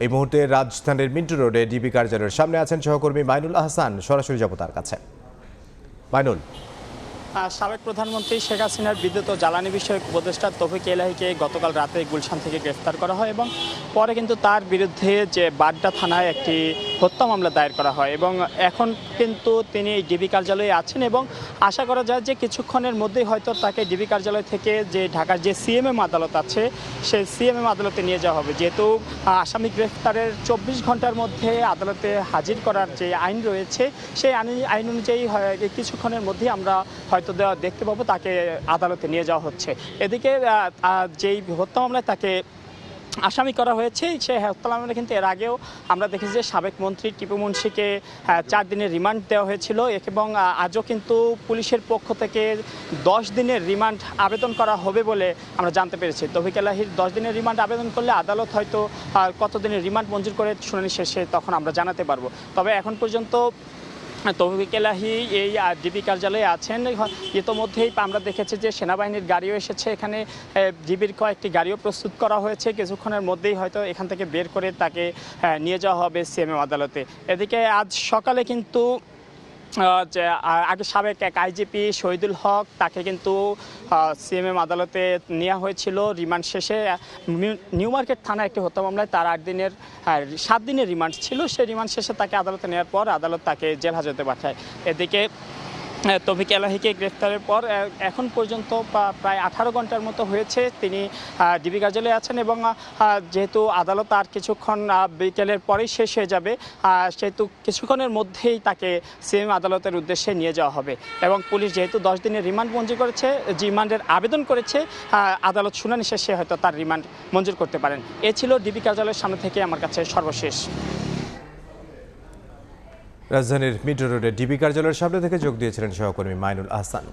এই মুহূর্তে রাজধানীর মিন্টু রোডে ডিবি কার্যালয়ের সামনে আছেন সহকর্মী মাইনুল আহসান। সরাসরি যাব তার কাছে। মাইনুল, সাবেক প্রধানমন্ত্রী শেখ হাসিনার বিদ্যুৎ ও জ্বালানি বিষয়ক উপদেষ্টা তৌফিক এলাহীকে গতকাল রাতে গুলশান থেকে গ্রেফতার করা হয় এবং পরে কিন্তু তার বিরুদ্ধে যে বাড্ডা থানায় একটি হত্যা মামলা দায়ের করা হয় এবং এখন কিন্তু তিনি ডিবি কার্যালয়ে আছেন এবং আশা করা যায় যে কিছুক্ষণের মধ্যেই হয়তো তাকে ডিবি কার্যালয় থেকে যে ঢাকার যে সিএমএম আদালত আছে সেই সিএমএম আদালতে নিয়ে যাওয়া হবে। যেহেতু আসামি গ্রেফতারের 24 ঘন্টার মধ্যে আদালতে হাজির করার যে আইন রয়েছে সেই আইন অনুযায়ী কিছুক্ষণের মধ্যেই আমরা হয়তো দেখতে পাবো তাকে আদালতে নিয়ে যাওয়া হচ্ছে। এদিকে যেই হত্যা মামলায় তাকে আসামি করা হয়েছে সেই হত্যা মামলা কিন্তু এর আগেও আমরা দেখেছি যে সাবেক মন্ত্রী টিপু মুন্সিকে 4 দিনের রিমান্ড দেওয়া হয়েছিল এবং আজও কিন্তু পুলিশের পক্ষ থেকে 10 দিনের রিমান্ড আবেদন করা হবে বলে আমরা জানতে পেরেছি। তৌফিক এলাহীর 10 দিনের রিমান্ড আবেদন করলে আদালত হয়তো কত দিনের রিমান্ড মঞ্জুর করে শুনানি শেষে তখন আমরা জানাতে পারবো। তবে এখন পর্যন্ত তৌফিক এলাহী এই ডিবি কার্যালয়ে আছেন। ইতোমধ্যেই আমরা দেখেছি যে সেনাবাহিনীর গাড়িও এসেছে, এখানে ডিবির কয়েকটি গাড়িও প্রস্তুত করা হয়েছে। কিছুক্ষণের মধ্যেই হয়তো এখান থেকে বের করে তাকে নিয়ে যাওয়া হবে সিএমএম আদালতে। এদিকে আজ সকালে কিন্তু যে আগে সাবেক এক আইজিপি শহীদুল হক তাকে কিন্তু সিএমএম আদালতে নেওয়া হয়েছিল রিমান্ড শেষে। নিউ মার্কেট থানা একটি হত্যা মামলায় তার 7 দিনের রিমান্ড ছিল। সেই রিমান্ড শেষে তাকে আদালতে নেওয়ার পর আদালত তাকে জেল হাজতে পাঠায়। এদিকে তৌফিক এলাহীকে গ্রেফতারের পর এখন পর্যন্ত প্রায় 18 ঘন্টার মতো হয়েছে তিনি ডিবি কার্যালয়ে আছেন এবং যেহেতু আদালত আর কিছুক্ষণ বিকেলের পরেই শেষ হয়ে যাবে সেহেতু কিছুক্ষণের মধ্যেই তাকে সিএমএম আদালতের উদ্দেশ্যে নিয়ে যাওয়া হবে এবং পুলিশ যেহেতু 10 দিনের রিমান্ড মঞ্জুর করেছে, রিমান্ডের আবেদন করেছে, আদালত শুনানি শেষে হয়তো তার রিমান্ড মঞ্জুর করতে পারেন। এ ছিল ডিবি কার্যালয়ের সামনে থেকে আমার কাছে সর্বশেষ। রাজধানীর মিন্টু রোডে ডিবি কার্যালয়ের সামনে থেকে যোগ দিয়েছিলেন সহকর্মী মাইনুল আহসান।